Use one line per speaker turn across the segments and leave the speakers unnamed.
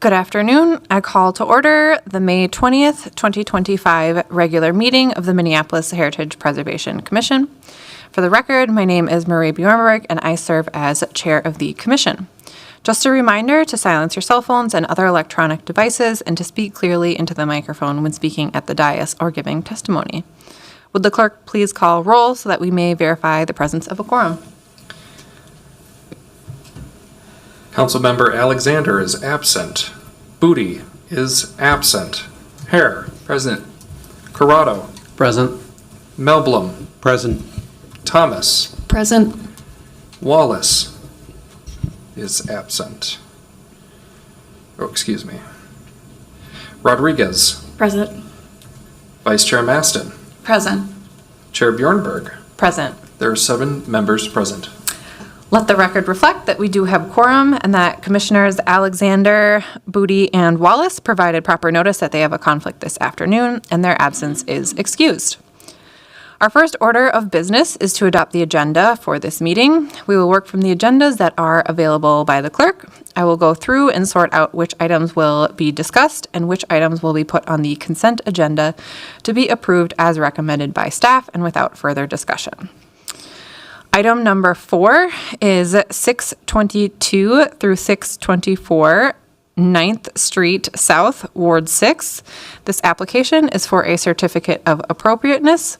Good afternoon. I call to order the May 20th, 2025 regular meeting of the Minneapolis Heritage Preservation Commission. For the record, my name is Marie Bjornberg and I serve as chair of the commission. Just a reminder to silence your cell phones and other electronic devices and to speak clearly into the microphone when speaking at the dais or giving testimony. Would the clerk please call roll so that we may verify the presence of a quorum?
Councilmember Alexander is absent. Booty is absent. Hare.
Present.
Corrado.
Present.
Melblom.
Present.
Thomas.
Present.
Wallace is absent. Oh, excuse me. Rodriguez.
Present.
Vice Chair Maston.
Present.
Chair Bjornberg.
Present.
There are 7 members present.
Let the record reflect that we do have quorum and that Commissioners Alexander, Booty, and Wallace provided proper notice that they have a conflict this afternoon and their absence is excused. Our first order of business is to adopt the agenda for this meeting. We will work from the agendas that are available by the clerk. I will go through and sort out which items will be discussed and which items will be put on the consent agenda to be approved as recommended by staff and without further discussion. Item number 4 is 622 through 624 9th Street South, Ward 6. This application is for a certificate of appropriateness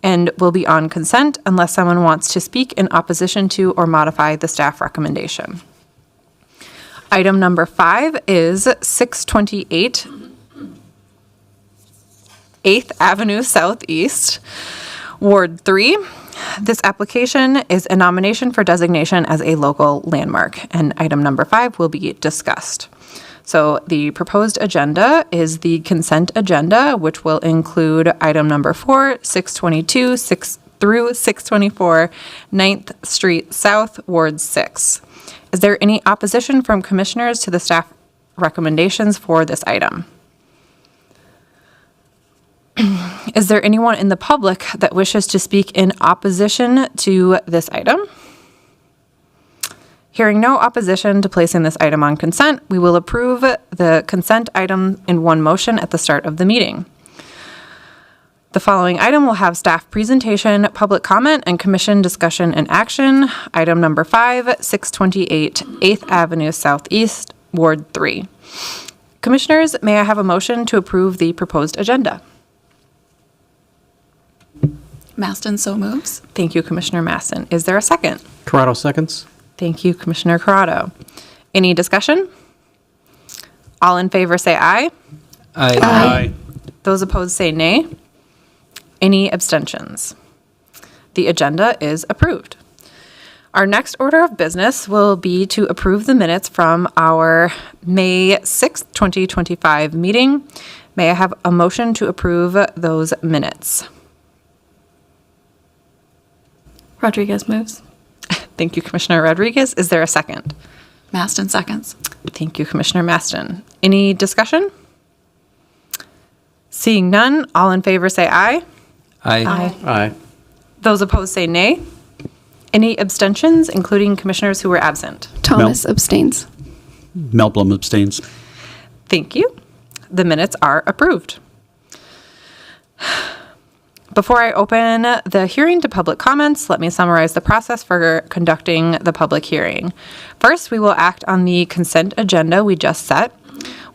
and will be on consent unless someone wants to speak in opposition to or modify the staff recommendation. Item number 5 is 628 8th Avenue Southeast, Ward 3. This application is a nomination for designation as a local landmark, and item number 5 will be discussed. So the proposed agenda is the consent agenda, which will include item number 4, 622 through 624 9th Street South, Ward 6. Is there any opposition from commissioners to the staff recommendations for this item? Is there anyone in the public that wishes to speak in opposition to this item? Hearing no opposition to placing this item on consent, we will approve the consent item in one motion at the start of the meeting. The following item will have staff presentation, public comment, and commission discussion and action. Item number 5, 628 8th Avenue Southeast, Ward 3. Commissioners, may I have a motion to approve the proposed agenda?
Maston so moves.
Thank you, Commissioner Maston. Is there a second?
Corrado seconds.
Thank you, Commissioner Corrado. Any discussion? All in favor say aye.
Aye.
Those opposed say nay. Any abstentions? The agenda is approved. Our next order of business will be to approve the minutes from our May 6th, 2025 meeting. May I have a motion to approve those minutes?
Rodriguez moves.
Thank you, Commissioner Rodriguez. Is there a second?
Maston seconds.
Thank you, Commissioner Maston. Any discussion? Seeing none, all in favor say aye.
Aye.
Those opposed say nay. Any abstentions, including commissioners who were absent?
Thomas abstains.
Melblom abstains.
Thank you. The minutes are approved. Before I open the hearing to public comments, let me summarize the process for conducting the public hearing. First, we will act on the consent agenda we just set.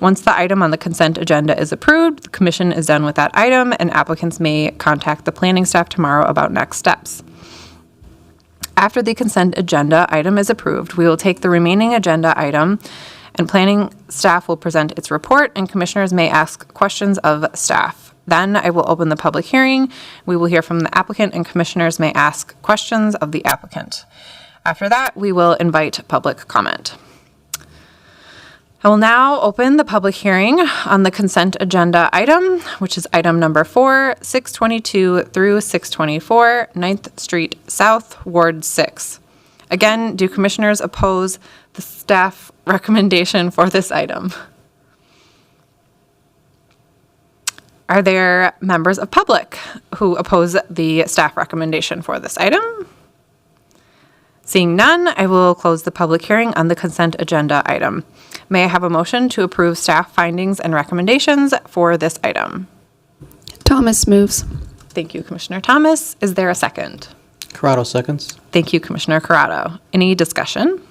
Once the item on the consent agenda is approved, the commission is done with that item, and applicants may contact the planning staff tomorrow about next steps. After the consent agenda item is approved, we will take the remaining agenda item, and planning staff will present its report, and commissioners may ask questions of staff. Then I will open the public hearing. We will hear from the applicant and commissioners may ask questions of the applicant. After that, we will invite public comment. I will now open the public hearing on the consent agenda item, which is item number 4, 622 through 624 9th Street South, Ward 6. Again, do commissioners oppose the staff recommendation for this item? Are there members of public who oppose the staff recommendation for this item? Seeing none, I will close the public hearing on the consent agenda item. May I have a motion to approve staff findings and recommendations for this item?
Thomas moves.
Thank you, Commissioner Thomas. Is there a second?
Corrado seconds.
Thank you, Commissioner Corrado. Any discussion?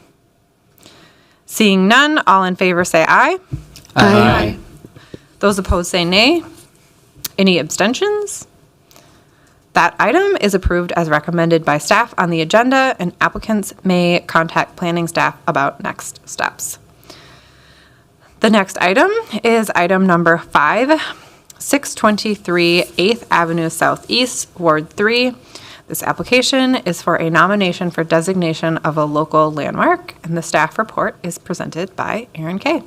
Seeing none, all in favor say aye.
Aye.
Those opposed say nay. Any abstentions? That item is approved as recommended by staff on the agenda, and applicants may contact planning staff about next steps. The next item is item number 5, 623 8th Avenue Southeast, Ward 3. This application is for a nomination for designation of a local landmark, and the staff report is presented by Aaron Kay.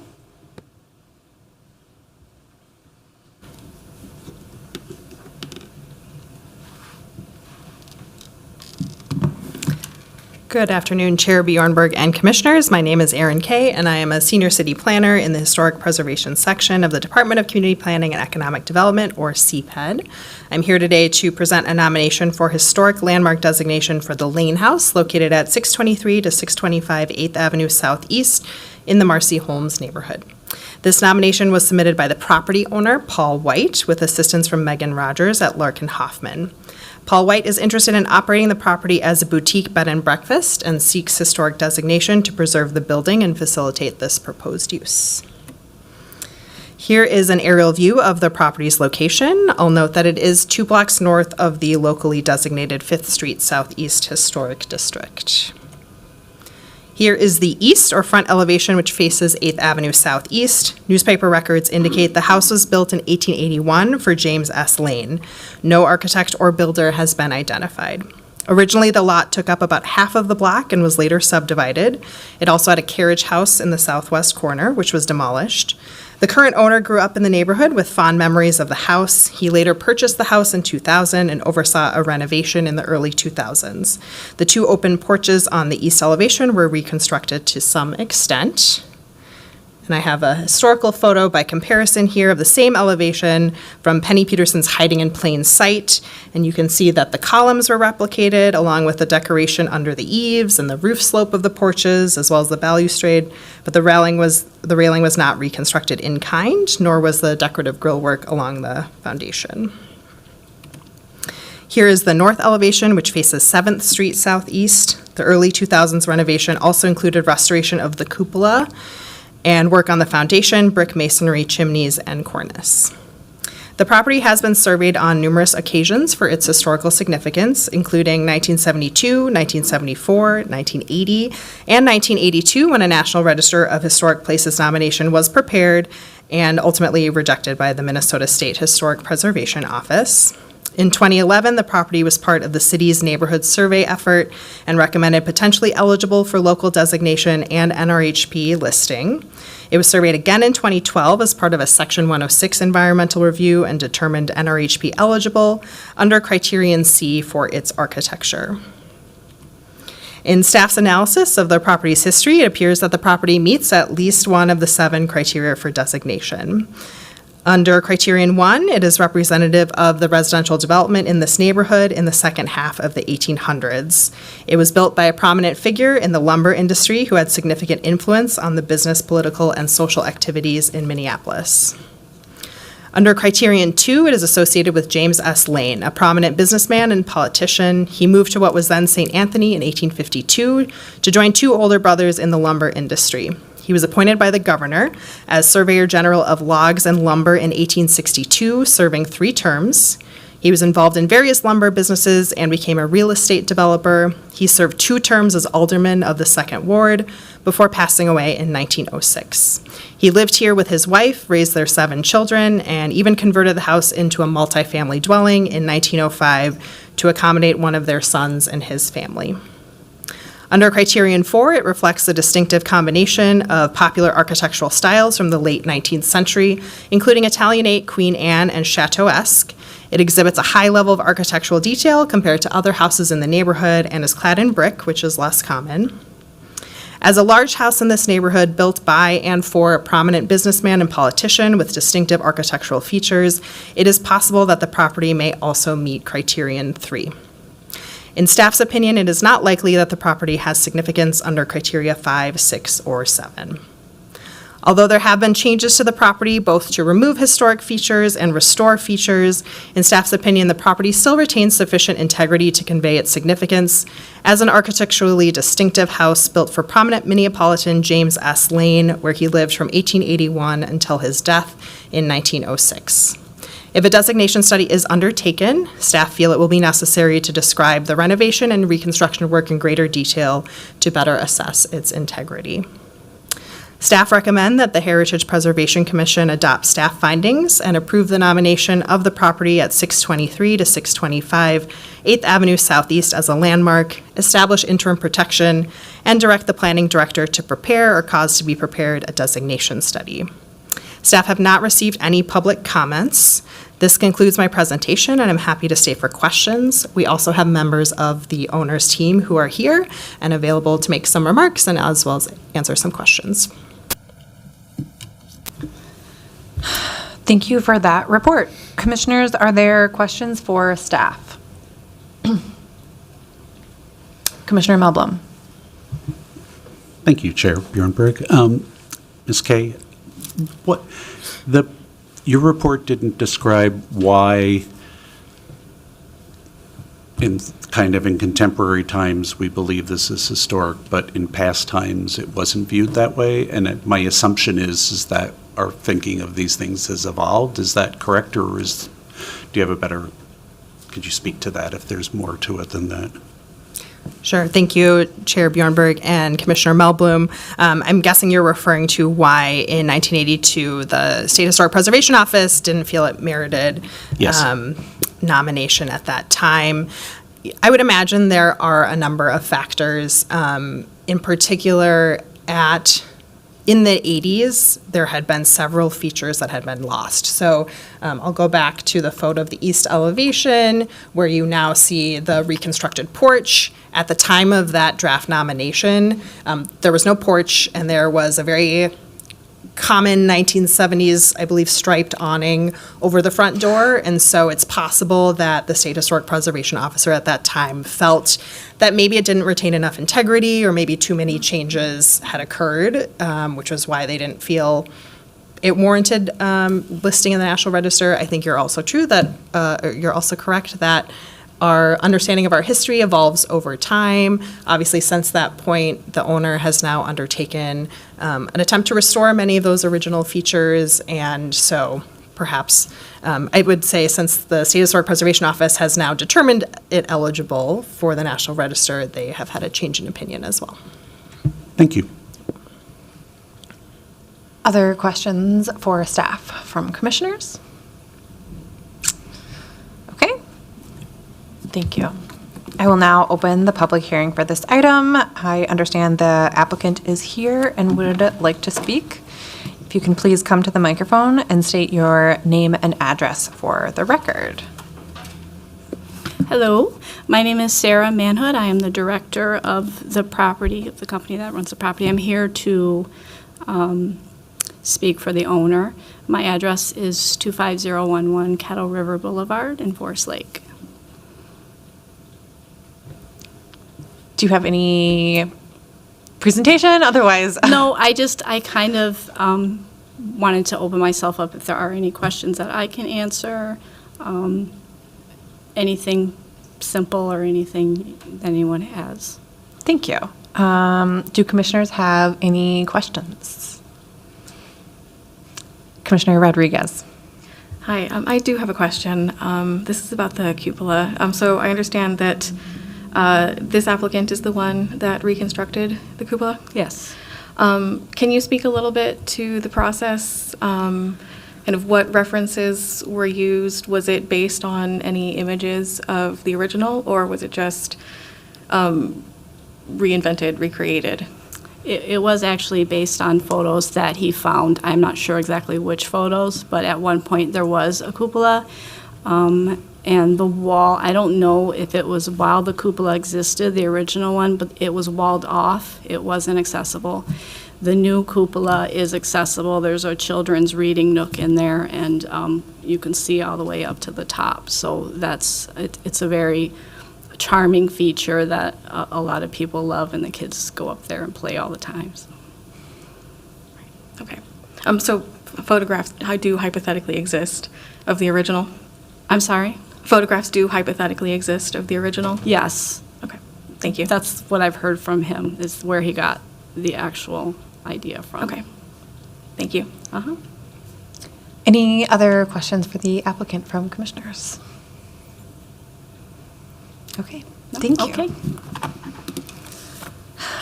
Good afternoon, Chair Bjornberg and Commissioners. My name is Erin Kay, and I am a Senior City Planner in the Historic Preservation section of the Department of Community Planning and Economic Development, or CPED. I'm here today to present a nomination for Historic Landmark Designation for the Lane House, located at 623 to 625 8th Avenue Southeast in the Marcy Holmes neighborhood. This nomination was submitted by the property owner, Paul White, with assistance from Megan Rogers at Larkin Hoffman. Paul White is interested in operating the property as a boutique bed and breakfast and seeks historic designation to preserve the building and facilitate this proposed use. Here is an aerial view of the property's location. I'll note that it is 2 blocks north of the locally designated 5th Street Southeast Historic District. Here is the east or front elevation, which faces 8th Avenue Southeast. Newspaper records indicate the house was built in 1881 for James S. Lane. No architect or builder has been identified. Originally, the lot took up about half of the block and was later subdivided. It also had a carriage house in the southwest corner, which was demolished. The current owner grew up in the neighborhood with fond memories of the house. He later purchased the house in 2000 and oversaw a renovation in the early 2000s. The 2 open porches on the east elevation were reconstructed to some extent. And I have a historical photo by comparison here of the same elevation from Penny Peterson's Hiding in Plain Sight. And you can see that the columns were replicated along with the decoration under the eaves and the roof slope of the porches, as well as the balustrade. But the railing was not reconstructed in kind, nor was the decorative grillwork along the foundation. Here is the north elevation, which faces 7th Street Southeast. The early 2000s renovation also included restoration of the cupola and work on the foundation, brick masonry, chimneys, and cornice. The property has been surveyed on numerous occasions for its historical significance, including 1972, 1974, 1980, and 1982, when a National Register of Historic Places nomination was prepared and ultimately rejected by the Minnesota State Historic Preservation Office. In 2011, the property was part of the city's neighborhood survey effort and recommended potentially eligible for local designation and NRHP listing. It was surveyed again in 2012 as part of a Section 106 environmental review and determined NRHP eligible under criterion C for its architecture. In staff's analysis of the property's history, it appears that the property meets at least one of the 7 criteria for designation. Under Criterion 1, it is representative of the residential development in this neighborhood in the second half of the 1800s. It was built by a prominent figure in the lumber industry who had significant influence on the business, political, and social activities in Minneapolis. Under Criterion 2, it is associated with James S. Lane, a prominent businessman and politician. He moved to what was then St. Anthony in 1852 to join 2 older brothers in the lumber industry. He was appointed by the governor as Surveyor General of Logs and Lumber in 1862, serving 3 terms. He was involved in various lumber businesses and became a real estate developer. He served 2 terms as alderman of the 2nd Ward before passing away in 1906. He lived here with his wife, raised their 7 children, and even converted the house into a multifamily dwelling in 1905 to accommodate one of their sons and his family. Under Criterion 4, it reflects the distinctive combination of popular architectural styles from the late 19th century, including Italianate, Queen Anne, and Chateau-esque. It exhibits a high level of architectural detail compared to other houses in the neighborhood and is clad in brick, which is less common. As a large house in this neighborhood built by and for a prominent businessman and politician with distinctive architectural features, it is possible that the property may also meet Criterion 3. In staff's opinion, it is not likely that the property has significance under criteria 5, 6, or 7. Although there have been changes to the property, both to remove historic features and restore features, in staff's opinion, the property still retains sufficient integrity to convey its significance as an architecturally distinctive house built for prominent Minneapolitan James S. Lane, where he lived from 1881 until his death in 1906. If a designation study is undertaken, staff feel it will be necessary to describe the renovation and reconstruction work in greater detail to better assess its integrity. Staff recommend that the Heritage Preservation Commission adopt staff findings and approve the nomination of the property at 623 to 625 8th Avenue Southeast as a landmark, establish interim protection, and direct the planning director to prepare or cause to be prepared a designation study. Staff have not received any public comments. This concludes my presentation, and I'm happy to stay for questions. We also have members of the owner's team who are here and available to make some remarks and as well as answer some questions.
Thank you for that report. Commissioners, are there questions for staff? Commissioner Melblom.
Thank you, Chair Bjornberg. Ms. Kay, your report didn't describe why in contemporary times we believe this is historic, but in past times it wasn't viewed that way. And my assumption is that our thinking of these things has evolved. Is that correct, or do you have a better? Could you speak to that if there's more to it than that?
Sure. Thank you, Chair Bjornberg and Commissioner Melblom. I'm guessing you're referring to why in 1982 the State Historic Preservation Office didn't feel it merited
Yes.
Nomination at that time. I would imagine there are a number of factors. In particular, in the 80s, there had been several features that had been lost. So I'll go back to the photo of the east elevation where you now see the reconstructed porch. At the time of that draft nomination, there was no porch, and there was a very common 1970s, I believe, striped awning over the front door. And so it's possible that the State Historic Preservation Officer at that time felt that maybe it didn't retain enough integrity, or maybe too many changes had occurred, which was why they didn't feel it warranted listing in the National Register. I think you're also correct that our understanding of our history evolves over time. Obviously, since that point, the owner has now undertaken an attempt to restore many of those original features. And so perhaps I would say, since the State Historic Preservation Office has now determined it eligible for the National Register, they have had a change in opinion as well.
Thank you.
Other questions for staff from commissioners? Okay. Thank you. I will now open the public hearing for this item. I understand the applicant is here and would like to speak. If you can please come to the microphone and state your name and address for the record.
Hello, my name is Sarah Manhood. I am the director of the property, of the company that runs the property. I'm here to speak for the owner. My address is 25011 Kettle River Boulevard in Forest Lake.
Do you have any presentation? Otherwise,
No, I kind of wanted to open myself up if there are any questions that I can answer. Anything simple or anything that anyone has.
Thank you. Do commissioners have any questions? Commissioner Rodriguez.
Hi, I do have a question. This is about the cupola. So I understand that this applicant is the one that reconstructed the cupola?
Yes.
Can you speak a little bit to the process, kind of what references were used? Was it based on any images of the original, or was it just reinvented, recreated?
It was actually based on photos that he found. I'm not sure exactly which photos, but at one point there was a cupola. And the wall, I don't know if it was while the cupola existed, the original one, but it was walled off. It wasn't accessible. The new cupola is accessible. There's a children's reading nook in there, and you can see all the way up to the top. So it's a very charming feature that a lot of people love, and the kids go up there and play all the time. So.
Okay. So photographs do hypothetically exist of the original?
I'm sorry?
Photographs do hypothetically exist of the original?
Yes.
Okay. Thank you.
That's what I've heard from him, is where he got the actual idea from.
Okay. Thank you.
Uh-huh.
Any other questions for the applicant from commissioners? Okay, thank you.
Okay.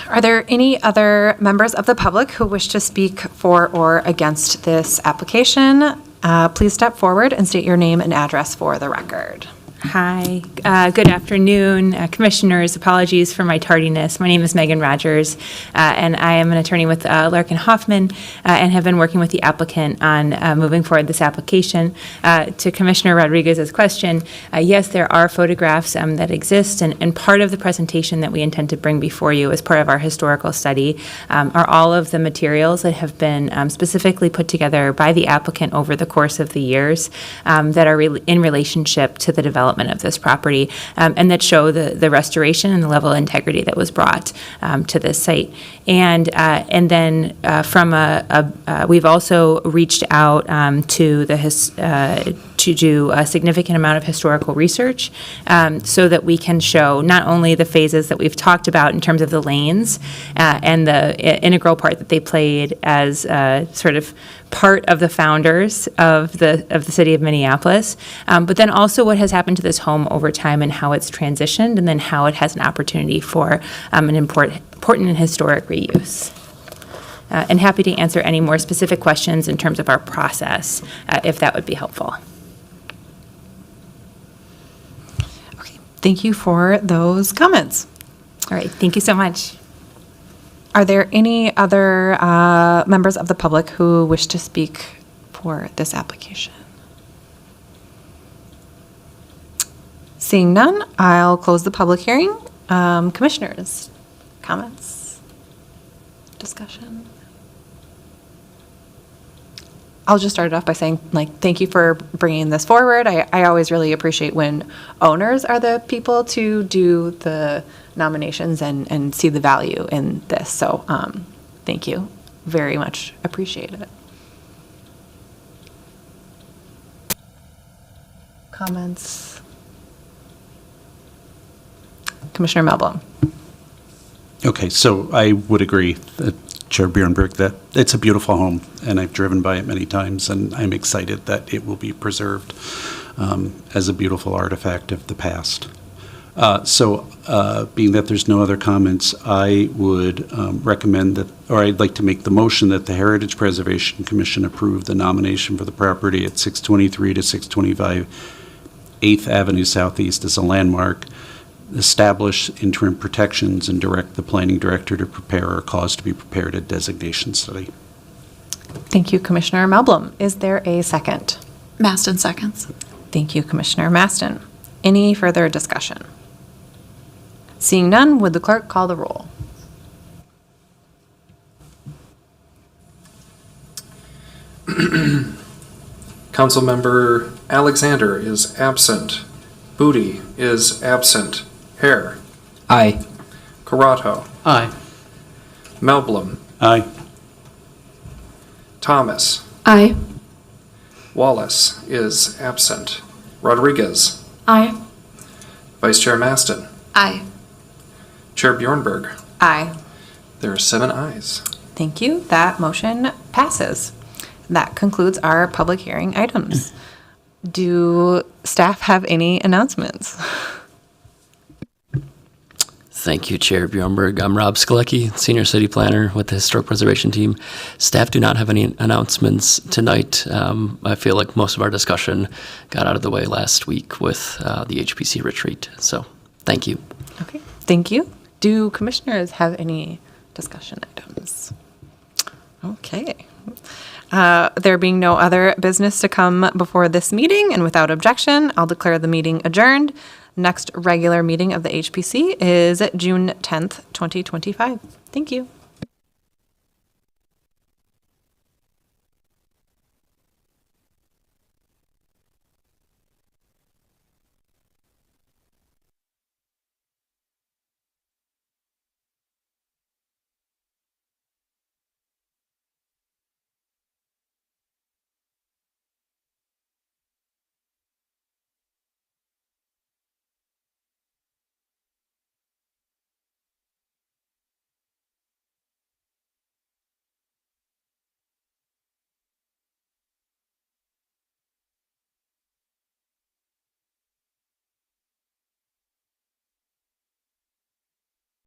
Are there any other members of the public who wish to speak for or against this application? Please step forward and state your name and address for the record.
Hi, good afternoon, Commissioners. Apologies for my tardiness. My name is Megan Rogers, and I am an attorney with Larkin Hoffman, and have been working with the applicant on moving forward this application. To Commissioner Rodriguez's question, yes, there are photographs that exist, and part of the presentation that we intend to bring before you as part of our historical study are all of the materials that have been specifically put together by the applicant over the course of the years that are in relationship to the development of this property, and that show the restoration and the level of integrity that was brought to this site. And then we've also reached out to to do a significant amount of historical research so that we can show not only the phases that we've talked about in terms of the lanes and the integral part that they played as sort of part of the founders of the city of Minneapolis, but then also what has happened to this home over time and how it's transitioned, and then how it has an opportunity for an important and historic reuse. And happy to answer any more specific questions in terms of our process, if that would be helpful.
Okay, thank you for those comments.
All right, thank you so much.
Are there any other members of the public who wish to speak for this application? Seeing none, I'll close the public hearing. Commissioners, comments, discussion? I'll just start it off by saying, thank you for bringing this forward. I always really appreciate when owners are the people to do the nominations and see the value in this. So thank you. Very much appreciate it. Comments? Commissioner Melblom.
Okay, so I would agree, Chair Bjornberg, that it's a beautiful home, and I've driven by it many times, and I'm excited that it will be preserved as a beautiful artifact of the past. Being that there's no other comments, I would recommend that, or I'd like to make the motion that the Heritage Preservation Commission approve the nomination for the property at 623 to 625 8th Avenue Southeast as a landmark, establish interim protections, and direct the planning director to prepare or cause to be prepared a designation study.
Thank you, Commissioner Melblom. Is there a second?
Maston seconds.
Thank you, Commissioner Maston. Any further discussion? Seeing none, would the clerk call the roll?
Councilmember Alexander is absent. Booty is absent. Hare.
Aye.
Carato.
Aye.
Melblom.
Aye.
Thomas.
Aye.
Wallace is absent. Rodriguez.
Aye.
Vice Chair Maston.
Aye.
Chair Bjornberg.
Aye.
There are 7 ayes.
Thank you. That motion passes. That concludes our public hearing items. Do staff have any announcements?
Thank you, Chair Bjornberg. I'm Rob Skalecki, Senior City Planner with the Historic Preservation Team. Staff do not have any announcements tonight. I feel like most of our discussion got out of the way last week with the HPC retreat. So, thank you.
Okay, thank you. Do commissioners have any discussion items? Okay. There being no other business to come before this meeting, and without objection, I'll declare the meeting adjourned. Next regular meeting of the HPC is June 10th, 2025. Thank you.